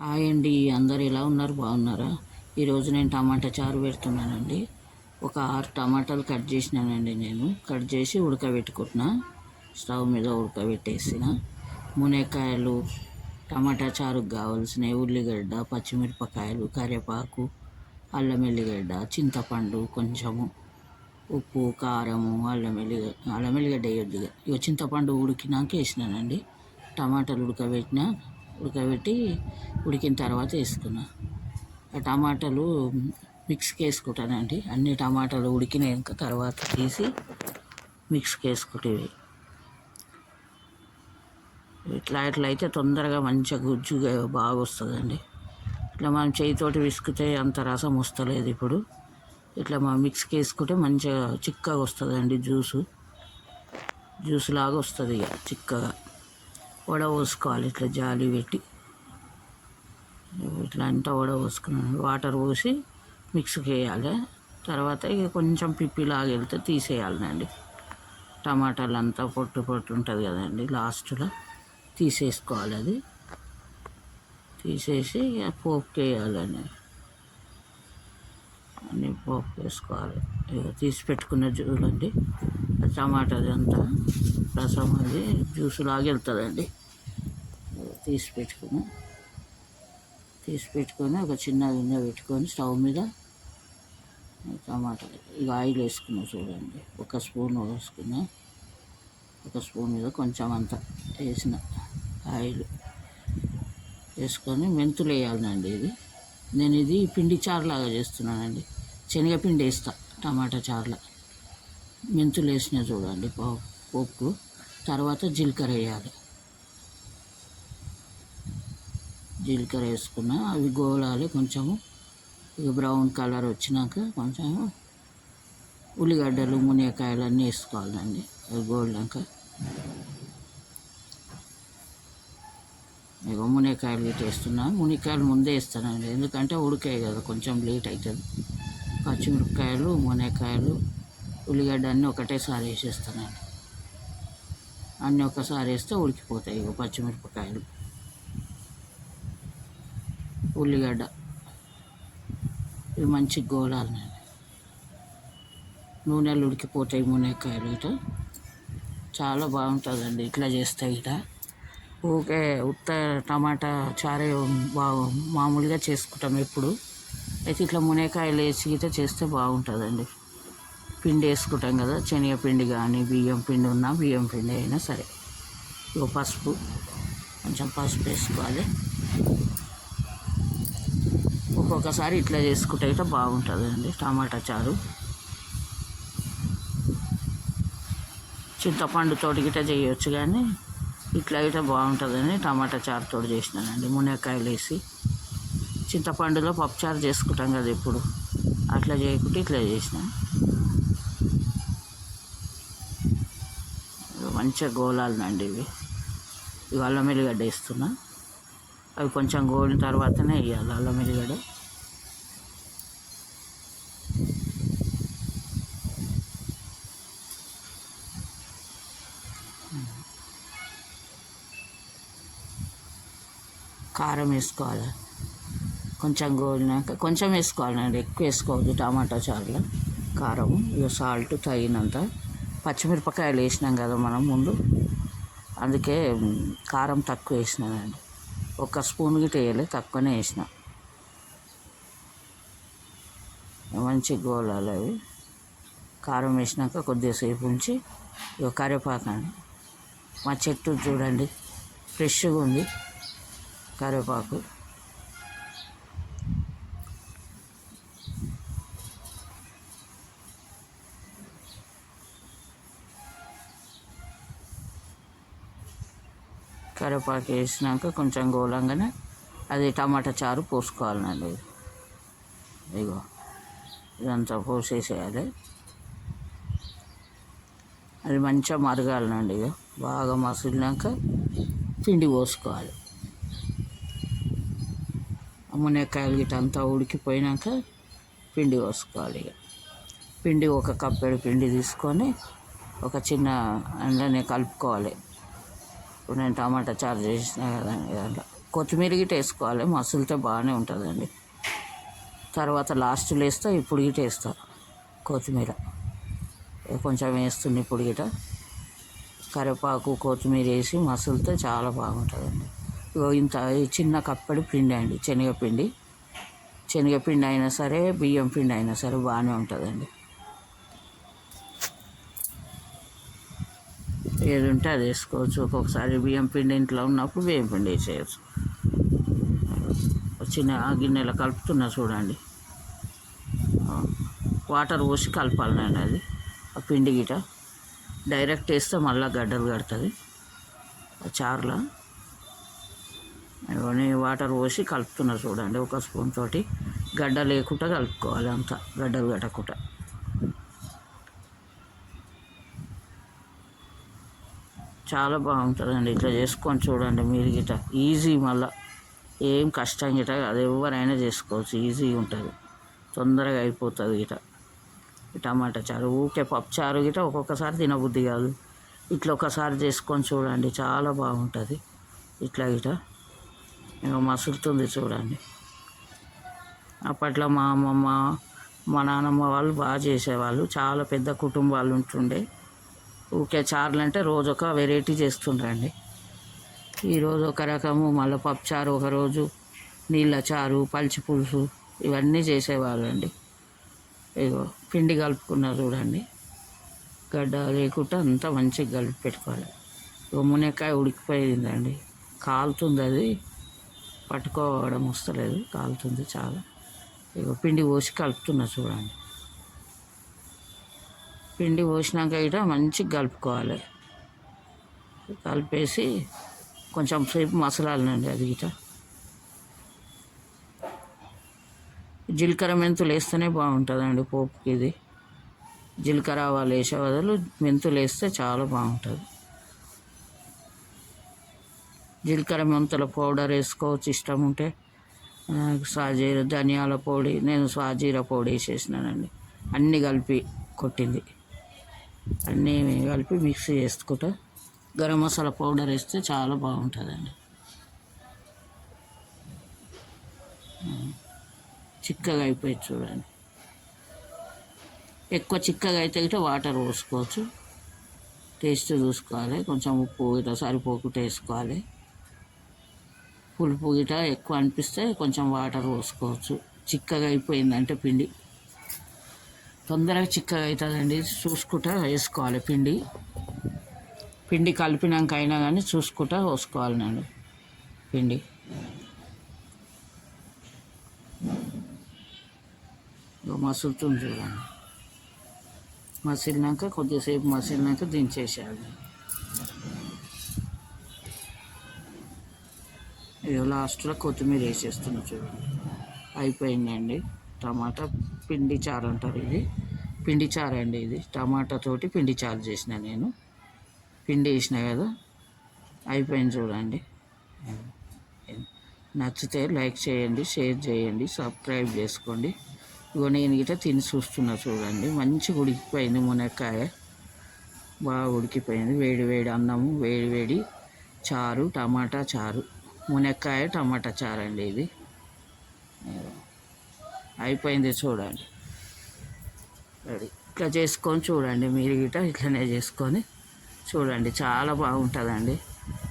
Hi అండి, అందరు ఎలా ఉన్నారు? బాగున్నారా? ఈరోజు నేను టమాటా చారు పెడుతున్నానండి. ఒక 6 టమాటాలు కట్ చేసినానండి. నేను కట్ చేసి ఉడకబెట్టుకుంటున్నా. స్టవ్ మీద ఉడకబెట్టేసిన మునక్కాయలు, టమాటా చారుకు కావాల్సిన ఉల్లిగడ్డ, పచ్చిమిరపకాయలు, కరివేపాకు, అల్లం ఎల్లిగడ్డ, చింతపండు, కొంచెము ఉప్పు, కారము, అల్లం ఎల్లిగడ్డ వేయొద్దు. ఇక చింతపండు ఉడికినాక వేసినానండి. టమాటాలు ఉడకబెట్టి ఉడికిన తర్వాత వేసుకున్నా. ఆ టమాటాలు మిక్స్కి వేసుకుంటానండి. అన్ని టమాటాలు ఉడికినాక తర్వాత తీసి మిక్స్కి వేసుకుంటేవి. ఇట్లా అయితే తొందరగా మంచిగా గుజ్జుగా బాగా వస్తుందండి. ఇట్లా మనం చేయితోటి విసుకుతే అంత రసం వస్తలేదు. ఇప్పుడు ఇట్లా మనం మిక్స్కి వేసుకుంటే మంచిగా చిక్కగా వస్తుందండి. జ్యూస్ లాగా వస్తుంది. ఇక చిక్కగా వడపోసుకోవాలి. ఇట్లా జాలి పెట్టి ఇట్లా అంతా వడపోసుకున్నాను. వాటర్ పోసి మిక్స్కి వేయాలి. తర్వాత ఇక కొంచెం పిప్పిలాగా వెళ్తే తీసేయాలండి. టమాటాలు అంతా పొట్టు ఉంటుంది కదండి, లాస్ట్లో తీసేసుకోవాలి. అది తీసేసి పోపుకి వేయాలండి. అన్నీ పోపు వేసుకోవాలి. ఇక తీసి పెట్టుకున్న చూడండి, టమాటాది అంతా రసం అది జ్యూస్ లాగా వెళ్తుందండి. తీసి పెట్టుకొని ఒక చిన్న గిన్నె పెట్టుకొని స్టవ్ మీద టమాటా ఇక ఆయిల్ వేసుకున్నా చూడండి. ఒక స్పూన్ వేసుకున్నా. ఒక స్పూన్ మీద కొంచెం అంత వేసిన ఆయిల్ వేసుకొని మెంతులు వేయాలండి. నేను ఇది పిండి చారులాగా చేస్తున్నానండి. శనగపిండి వేస్తా టమాటా చారులో. మెంతులు వేసిన చూడండి పోపు. తర్వాత జీలకర్ర వేయాలి. జీలకర్ర వేసుకున్నా. అవి గోలాలి కొంచెము. ఇక బ్రౌన్ కలర్ వచ్చినాక కొంచెము ఉల్లిగడ్డలు, మునక్కాయలు అన్నీ వేసుకోవాలండి. అవి గోలినాక ఇక మునక్కాయలు ఇటు వేస్తున్నా. మునక్కాయలు ముందే వేస్తానండి, ఎందుకంటే ఉడికాయి కదా, కొంచెం లేట్ అవుతుంది. పచ్చిమిరపకాయలు, మునక్కాయలు, ఉల్లిగడ్డ అన్నీ ఒకటేసారి వేసేస్తానండి. అన్నీ ఒకసారి వేస్తే ఉడికిపోతాయి. ఇక పచ్చిమిరపకాయలు, ఉల్లిగడ్డ ఇవి మంచిగా గోలాలండి. నూనెలు ఉడికిపోతాయి. మునక్కాయలు ఇట్లా చాలా బాగుంటుందండి. ఇట్లా చేస్తే ఇట్లా ఊకే ఉత్త టమాటా చారే మామూలుగా చేసుకుంటాం ఎప్పుడు. అయితే ఇట్లా మునక్కాయలు వేసి ఇట్లా చేస్తే బాగుంటుందండి. పిండి వేసుకుంటాం కదా, శనగపిండి కానీ బియ్యం పిండి ఉన్నా బియ్యం పిండి అయినా సరే. ఇక కొంచెం పసుపు వేసుకోవాలి. ఒక్కొక్కసారి ఇట్లా చేసుకుంటే అయితే బాగుంటుందండి టమాటా చారు. చింతపండుతో గిట్ట చేయొచ్చు, కానీ ఇట్లా అయితే బాగుంటుందని టమాటా చారుతో చేసినానండి. మునక్కాయలు వేసి చింతపండులో పప్పుచారు చేసుకుంటాం కదా ఎప్పుడు, అట్లా చేయకుంటే ఇట్లా చేసిన. మంచిగా గోలాలండి. ఇవి అల్లం ఎల్లిగడ్డ వేస్తున్నా. అవి కొంచెం గోలిన తర్వాతనే వేయాలి అల్లం ఎల్లిగడ్డ. కారం వేసుకోవాలి. కొంచెం గోలినాక కొంచెం వేసుకోవాలండి, ఎక్కువ వేసుకోవద్దు టమాటా చారులో కారం. ఇక సాల్ట్ తగినంత. పచ్చిమిరపకాయలు వేసినాం కదా మనం ముందు, అందుకే కారం తక్కువ వేసినానండి. ఒక స్పూన్ గిట్ట వేయలే, తక్కువనే వేసిన. మంచి గోలాలు అవి. కారం వేసినాక కొద్దిసేపు ఉంచి ఇక కరివేపాకండి. మా చెట్టు చూడండి, ఫ్రెష్గా ఉంది కరివేపాకు. కరివేపాకు వేసినాక కొంచెం గోలంగానే అది టమాటా చారు పోసుకోవాలండి. ఇగో ఇదంతా పోసేసేయాలి. అది మంచిగా మరగాలండి. ఇక బాగా మసిలినాక పిండి పోసుకోవాలి. మునక్కాయలు గిట్ట అంతా ఉడికిపోయినాక పిండి పోసుకోవాలి. ఇక పిండి ఒక కప్పెడు పిండి తీసుకొని ఒక చిన్న అందులోనే కలుపుకోవాలి. ఇప్పుడు నేను టమాటా చారు చేసిన కదండి, దాంట్లో కొత్తిమీర గిట్ట వేసుకోవాలి, మసులితే బాగానే ఉంటుందండి. తర్వాత లాస్ట్లో వేస్తా, ఇప్పుడు గిట్ట వేస్తా కొత్తిమీర కొంచెం వేస్తుంది. ఇప్పుడు గిట్ట కరివేపాకు కొత్తిమీర వేసి మసులితే చాలా బాగుంటుందండి. ఇంత చిన్న కప్పడి పిండి అండి, శనగపిండి. శనగపిండి అయినా సరే, బియ్యం పిండి అయినా సరే బాగానే ఉంటుందండి. ఏది ఉంటే అది వేసుకోవచ్చు. ఒక్కొక్కసారి బియ్యం పిండి ఇంట్లో ఉన్నప్పుడు బియ్యం పిండి వేసేయచ్చు. చిన్న గిన్నెలో కలుపుతున్నా చూడండి. వాటర్ పోసి కలపాలండి అది. ఆ పిండి గిట డైరెక్ట్ వేస్తే మళ్ళీ గడ్డలు కడుతుంది చారులో. ఇవన్నీ వాటర్ పోసి కలుపుతున్నా చూడండి. ఒక స్పూన్ తోటి గడ్డ లేకుండా కలుపుకోవాలి, అంతా గడ్డలు కట్టకుండా. చాలా బాగుంటుందండి. ఇట్లా చేసుకొని చూడండి మీరు గిట. ఈజీ, మళ్ళీ ఏం కష్టం గిట అది ఎవరైనా చేసుకోవచ్చు, ఈజీగా ఉంటుంది, తొందరగా అయిపోతుంది గిట. టమాటా చారు ఊకే పప్పు చారు గిట ఒక్కొక్కసారి తినబుద్ధి కాదు. ఇట్లా ఒకసారి చేసుకొని చూడండి, చాలా బాగుంటుంది. ఇట్లా గిట మసులుతుంది చూడండి. అప్పట్లో మా అమ్మమ్మ, మా నాన్నమ్మ వాళ్ళు బాగా చేసేవాళ్ళు. చాలా పెద్ద కుటుంబాలు ఉంటుండే. ఊకే చారులు అంటే రోజు ఒక వెరైటీ చేస్తుండ్రండి. ఈరోజు ఒక రకము, మళ్ళీ పప్పు చారు ఒకరోజు, నీళ్ళ చారు, పల్చి పులుసు ఇవన్నీ చేసేవాళ్ళు అండి. ఇగో పిండి కలుపుకున్నా చూడండి, గడ్డ లేకుండా అంతా మంచిగా కలిపి పెట్టుకోవాలి. ఇగో మునక్కాయ ఉడికిపోయిందండి, కాలుతుంది, అది పట్టుకోవడం వస్తలేదు, కాలుతుంది చాలా. ఇగో పిండి పోసి కలుపుతున్నా చూడండి. పిండి పోసినాక ఇట మంచిగా కలుపుకోవాలి. కలిపేసి కొంచెం సేపు మసలాలండి అది గిట. జీలకర్ర మెంతులు వేస్తేనే బాగుంటుందండి పోపుకి. ఇది జీలకర్ర ఆవాలు వేసే బదులు మెంతులు వేస్తే చాలా బాగుంటుంది. జీలకర్ర మెంతుల పౌడర్ వేసుకోవచ్చు ఇష్టం ఉంటే. సాజీర ధనియాల పొడి, నేను సాజీర పొడి వేసేసినానండి. అన్నీ కలిపి కొట్టింది, అన్నీ కలిపి మిక్సీ చేసుకుంటా. గరం మసాలా పౌడర్ వేస్తే చాలా బాగుంటుందండి. చిక్కగా అయిపోయింది చూడండి. ఎక్కువ చిక్కగా అయితే గిట్ట వాటర్ పోసుకోవచ్చు. టేస్ట్ చూసుకోవాలి, కొంచెం ఉప్పు గిట్ట సరిపోకుండా వేసుకోవాలి. పులుపు గిట్ట ఎక్కువ అనిపిస్తే కొంచెం వాటర్ పోసుకోవచ్చు. చిక్కగా అయిపోయిందంటే పిండి తొందరగా చిక్కగా అవుతుందండి. చూసుకుంటా వేసుకోవాలి పిండి కలిపినాక అయినా కానీ చూసుకుంటా పోసుకోవాలి నేను పిండి. మసులుతుంది చూడండి. మసిలినాక కొద్దిసేపు మసిలినాక దించేసేయాలి. ఇక లాస్ట్లో కొత్తిమీర వేసేస్తున్నా చూడండి. అయిపోయిందండి టమాటా పిండి చారు అంటారు. ఇది పిండి చారు అండి. ఇది టమాటాతోటి పిండి చారు చేసిన నేను. పిండి వేసిన కదా, అయిపోయింది చూడండి. నచ్చితే లైక్ చేయండి, షేర్ చేయండి, సబ్స్క్రైబ్ చేసుకోండి. ఇగో నేను గిట్ట తిని చూస్తున్నా చూడండి. మంచిగా ఉడికిపోయింది మునక్కాయ, బాగా ఉడికిపోయింది. వేడి వేడి అన్నము, వేడి వేడి చారు, టమాటా చారు, మునక్కాయ టమాటా చారు అండి. ఇది అయిపోయింది చూడండి. రెడీ. ఇట్లా చేసుకొని చూడండి మీరు గిట్ట, ఇట్లనే చేసుకొని చూడండి, చాలా బాగుంటుందండి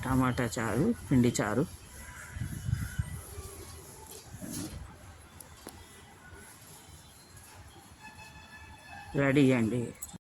టమాటా చారు, పిండి చారు. రెడీ అండి.